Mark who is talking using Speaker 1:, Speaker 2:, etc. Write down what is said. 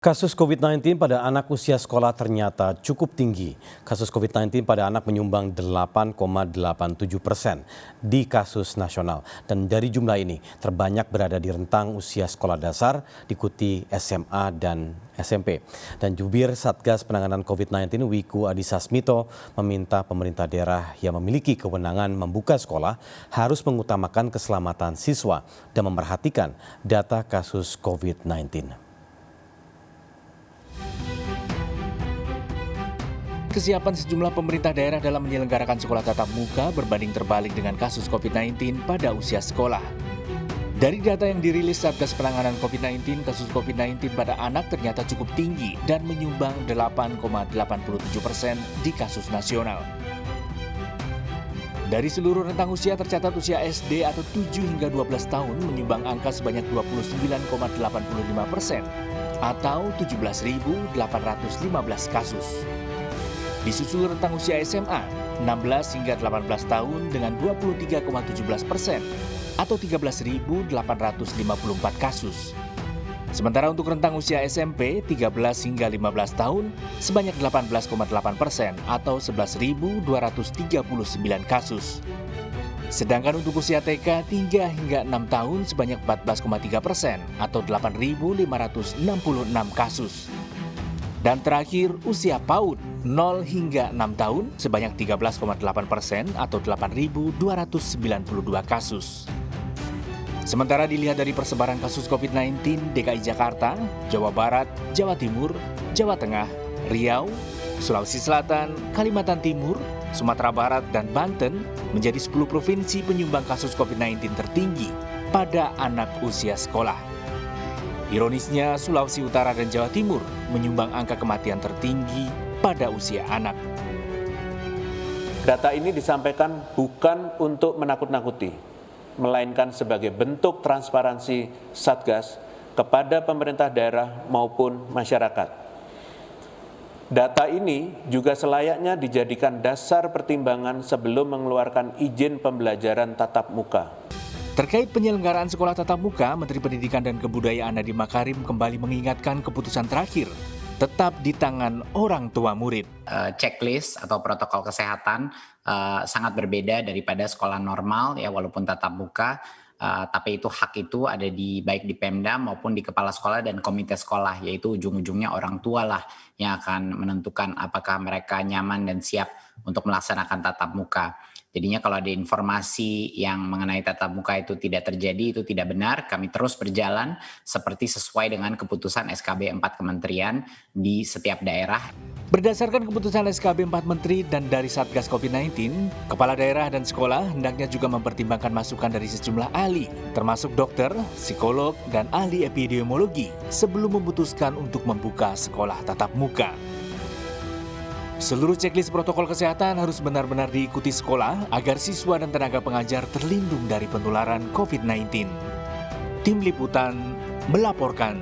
Speaker 1: Kasus COVID-19 pada anak usia sekolah ternyata cukup tinggi. Kasus COVID-19 pada anak menyumbang 8,87% di kasus nasional. Dan dari jumlah ini, terbanyak berada di rentang usia sekolah dasar, diikuti SMA dan SMP. Dan Jubir Satgas Penanganan COVID-19 Wiku Adhisa Smito meminta pemerintah daerah yang memiliki kewenangan membuka sekolah harus mengutamakan keselamatan siswa dan memperhatikan data kasus COVID-19.
Speaker 2: Kesiapan sejumlah pemerintah daerah dalam menyelenggarakan sekolah tatap muka berbanding terbalik dengan kasus COVID-19 pada usia sekolah. Dari data yang dirilis Satgas Penanganan COVID-19, kasus COVID-19 pada anak ternyata cukup tinggi dan menyumbang 8,87% di kasus nasional. Dari seluruh rentang usia tercatat usia SD atau 7 hingga 12 tahun menyumbang angka sebanyak 29,85% atau 17.815 kasus. Disusul rentang usia SMA 16 hingga 18 tahun dengan 23,17% atau 13.854 kasus. Sementara untuk rentang usia SMP 13 hingga 15 tahun sebanyak 18,8% atau 11.239 kasus. Sedangkan untuk usia TK 3 hingga 6 tahun sebanyak 14,3% atau 8.566 kasus. Dan terakhir, usia PAUD 0 hingga 6 tahun sebanyak 13,8% atau 8.292 kasus. Sementara dilihat dari persebaran kasus COVID-19, DKI Jakarta, Jawa Barat, Jawa Timur, Jawa Tengah, Riau, Sulawesi Selatan, Kalimantan Timur, Sumatera Barat, dan Banten menjadi 10 provinsi penyumbang kasus COVID-19 tertinggi pada anak usia sekolah. Ironisnya, Sulawesi Utara dan Jawa Timur menyumbang angka kematian tertinggi pada usia anak.
Speaker 3: Data ini disampaikan bukan untuk menakut-nakuti, melainkan sebagai bentuk transparansi Satgas kepada pemerintah daerah maupun masyarakat. Data ini juga selayaknya dijadikan dasar pertimbangan sebelum mengeluarkan izin pembelajaran tatap muka.
Speaker 2: Terkait penyelenggaraan sekolah tatap muka, Menteri Pendidikan dan Kebudayaan Nadiem Makarim kembali mengingatkan keputusan terakhir tetap di tangan orang tua murid.
Speaker 4: Checklist atau protokol kesehatan sangat berbeda daripada sekolah normal ya, walaupun tatap muka, tapi itu hak itu ada baik di Pemda maupun di kepala sekolah dan komite sekolah, yaitu ujung-ujungnya orang tua lah yang akan menentukan apakah mereka nyaman dan siap untuk melaksanakan tatap muka. Jadinya kalau ada informasi yang mengenai tatap muka itu tidak terjadi, itu tidak benar. Kami terus berjalan seperti sesuai dengan keputusan SKB 4 Kementerian di setiap daerah.
Speaker 2: Berdasarkan keputusan SKB 4 Menteri dan dari Satgas COVID-19, kepala daerah dan sekolah hendaknya juga mempertimbangkan masukan dari sejumlah ahli, termasuk dokter, psikolog, dan ahli epidemiologi sebelum memutuskan untuk membuka sekolah tatap muka. Seluruh checklist protokol kesehatan harus benar-benar diikuti sekolah agar siswa dan tenaga pengajar terlindung dari penularan COVID-19. Tim Liputan melaporkan.